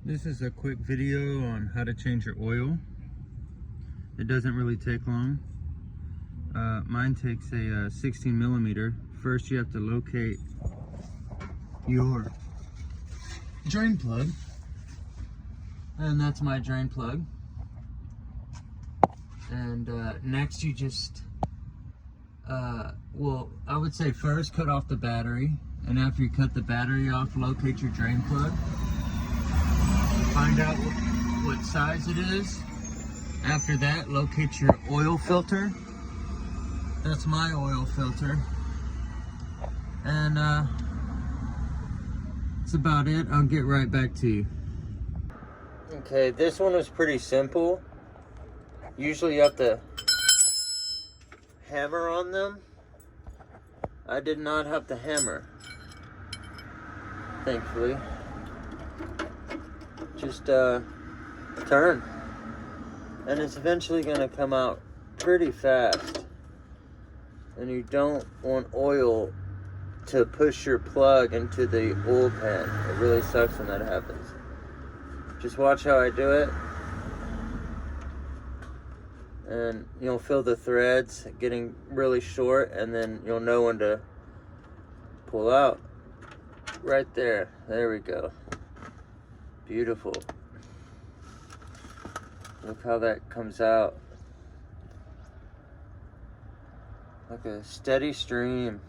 This is a quick video on how to change your oil. It doesn't really take long. Mine takes a 16 millimeter. First you have to locate your drain plug. And that's my drain plug. And next you just, well, I would say first cut off the battery. And after you cut the battery off, locate your drain plug. Find out what size it is. After that, locate your oil filter. That's my oil filter. And that's about it. I'll get right back to you. Okay, this one was pretty simple. Usually you have to hammer on them. I did not have to hammer, thankfully. Just turn, and it's eventually going to come out pretty fast. And you don't want oil to push your plug into the oil pan. It really sucks when that happens. Just watch how I do it, and you'll feel the threads getting really short, and then you'll know when to pull out. Right there. There we go. Beautiful. Look how that comes out. Like a steady stream.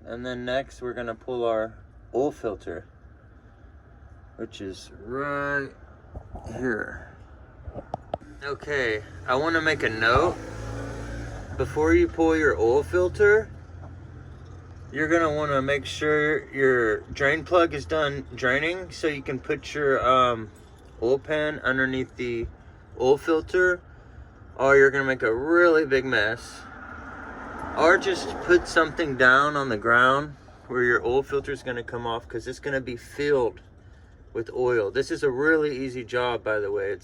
And then next we're gonna pull our oil filter, which is right here. Okay, I wanna make a note. Before you pull your oil filter, you're gonna wanna make sure your drain plug is done draining so you can put your oil pan underneath the oil filter, or you're gonna make a really big mess. Or just put something down on the ground where your oil filter is gonna come off, because it's gonna be filled with oil. This is a really easy job, by the way.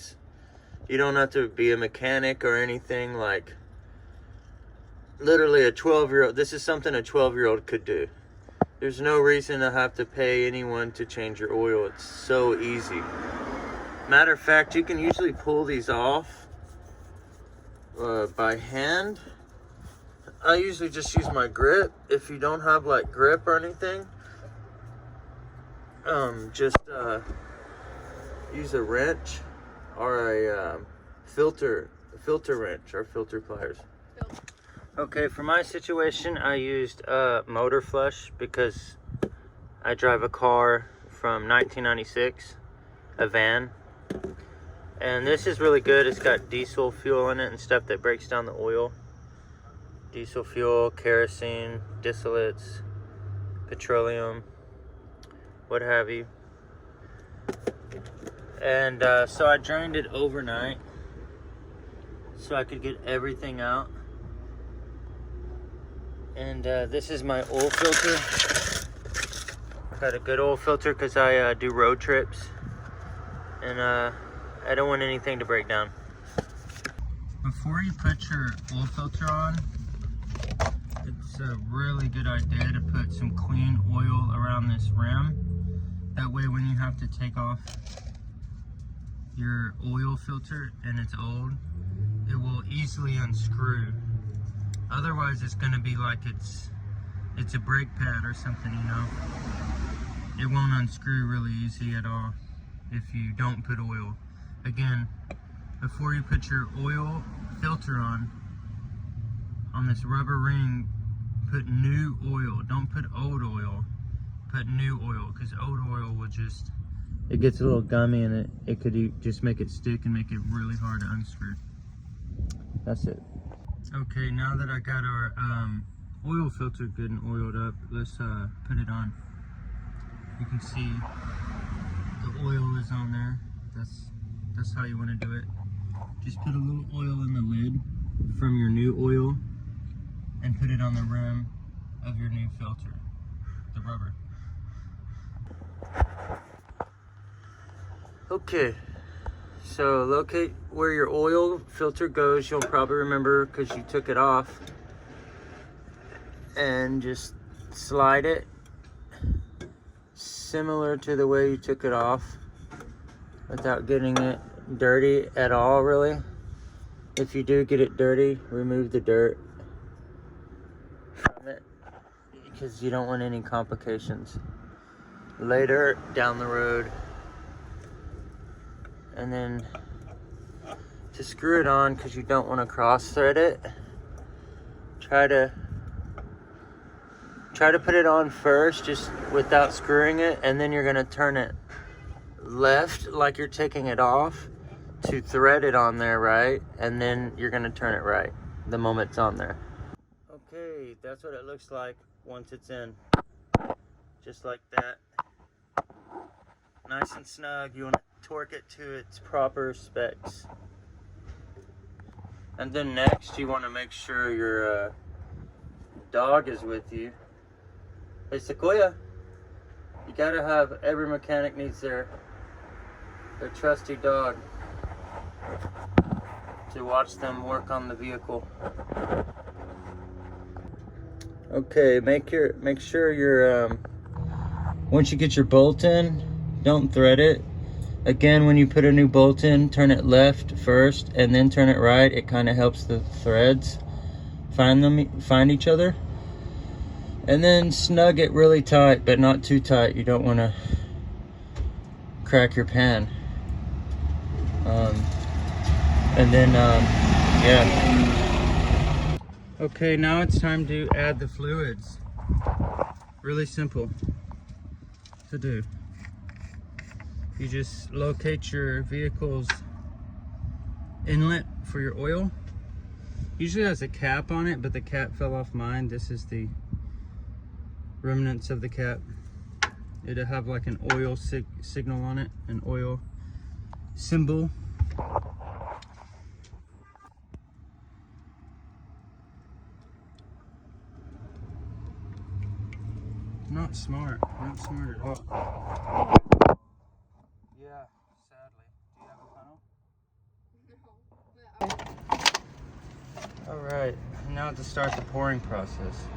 You don't have to be a mechanic or anything. Like, literally a 12-year-old, this is something a 12-year-old could do. There's no reason to have to pay anyone to change your oil. It's so easy. Matter of fact, you can usually pull these off by hand. I usually just use my grip. If you don't have like grip or anything, just use a wrench or a filter wrench or filter pliers. Okay, for my situation, I used motor flush because I drive a car from 1996, a van. And this is really good. It's got diesel fuel in it and stuff that breaks down the oil. Diesel fuel, kerosene, distillates, petroleum, what have you. And so I drained it overnight so I could get everything out. And this is my oil filter. Got a good oil filter because I do road trips, and I don't want anything to break down. Before you put your oil filter on, it's a really good idea to put some clean oil around this rim. That way when you have to take off your oil filter and it's old, it will easily unscrew. Otherwise it's going to be like it's a brake pad or something, you know. It won't unscrew really easy at all if you don't put oil. Again, before you put your oil filter on this rubber ring, put new oil. Don't put old oil. Put new oil, because old oil will just, it gets a little gummy and it could just make it stick and make it really hard to unscrew. That's it. Okay, now that I got our oil filter good and oiled up, let's put it on. You can see the oil is on there. That's how you want to do it. Just put a little oil in the lid from your new oil and put it on the rim of your new filter, the rubber. Okay, so locate where your oil filter goes. You'll probably remember because you took it off. And just slide it similar to the way you took it off without getting it dirty at all, really. If you do get it dirty, remove the dirt from it because you don't want any complications later down the road. And then to screw it on, because you don't want to cross thread it, try to put it on first just without screwing it, and then you're going to turn it left like you're taking it off to thread it on there, right? And then you're going to turn it right the moment it's on there. Okay, that's what it looks like once it's in. Just like that. Nice and snug. You want to torque it to its proper specs. And then next you want to make sure your dog is with you. Hey Sequoia, you gotta have, every mechanic needs their trusty dog to watch them work on the vehicle. Okay, make sure your once you get your bolt in, don't thread it. Again, when you put a new bolt in, turn it left first and then turn it right. It kind of helps the threads find each other. And then snug it really tight, but not too tight. You don't want to crack your pan. And then, yeah. Okay, now it's time to add the fluids. Really simple to do. You just locate your vehicle's inlet for your oil. Usually has a cap on it, but the cap fell off mine. This is the remnants of the cap. It'll have like an oil signal on it, an oil symbol. Not smart at all. Yeah, sadly. Do you have a funnel? No. All right, now to start the pouring process.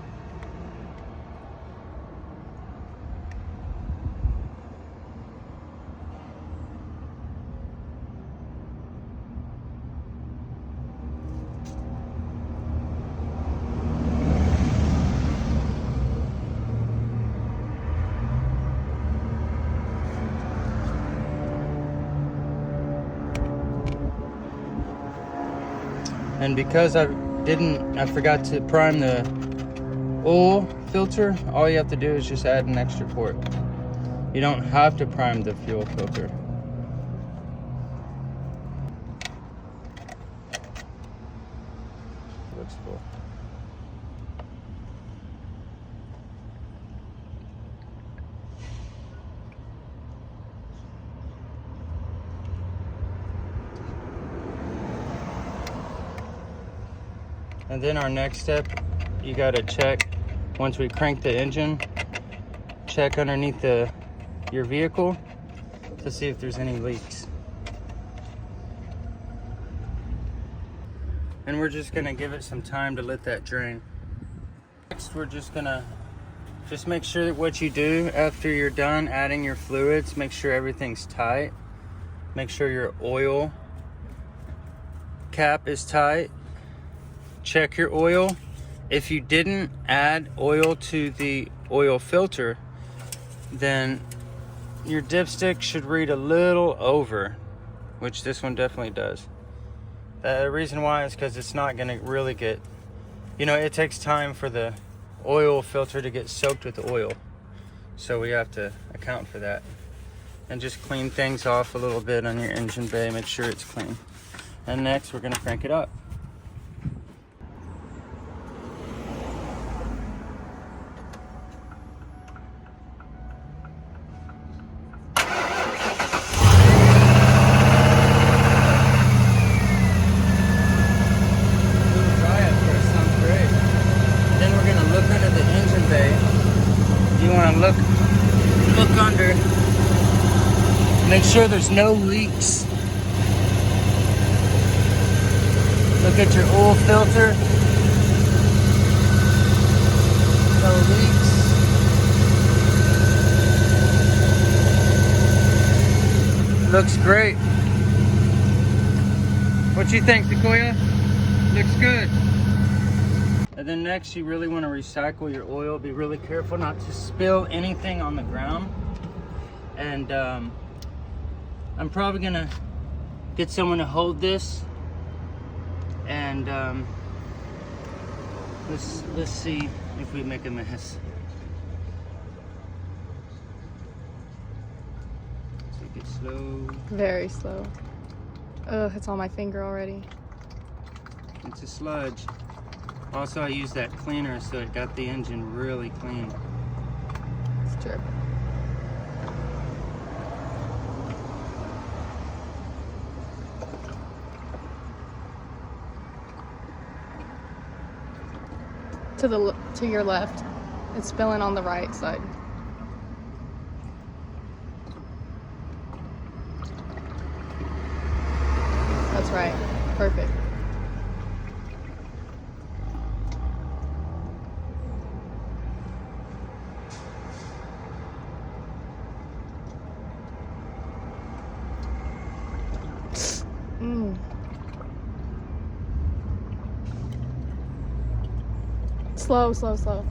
And because I forgot to prime the oil filter, all you have to do is just add an extra quart. You don't have to prime the fuel filter. Looks cool. And then our next step, you gotta check, once we crank the engine, check underneath your vehicle to see if there's any leaks. And we're just gonna give it some time to let that drain. Next, we're just gonna make sure that what you do after you're done adding your fluids, make sure everything's tight. Make sure your oil cap is tight. Check your oil. If you didn't add oil to the oil filter, then your dipstick should read a little over, which this one definitely does. The reason why is because it's not going to really get, it takes time for the oil filter to get soaked with the oil. So we have to account for that. And just clean things off a little bit on your engine bay, make sure it's clean. And next we're going to crank it up. Look under, make sure there's no leaks. Look at your oil filter, no leaks. Looks great. What you think, Sequoia? Looks good. And then next, you really want to recycle your oil. Be really careful not to spill anything on the ground. And I'm probably gonna get someone to hold this. And let's see if we make a mess. Take it slow. Very slow. Ugh, it's on my finger already. It's a sludge. Also, I used that cleaner, so it got the engine really clean. It's dripping. To your left. It's spilling on the right side. That's right. Perfect. Slow, slow, slow.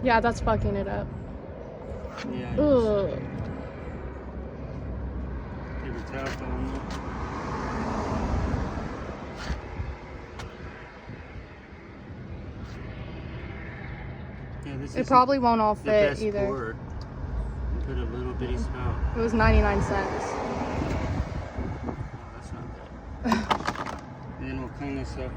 Yeah, that's fucking it up. Yeah. Ugh. Give a tap on it. Yeah, this It probably won't all the fit best either. board. Put a little bitty spout. It was 99 cents. Oh, that's not bad. And then we'll clean this up.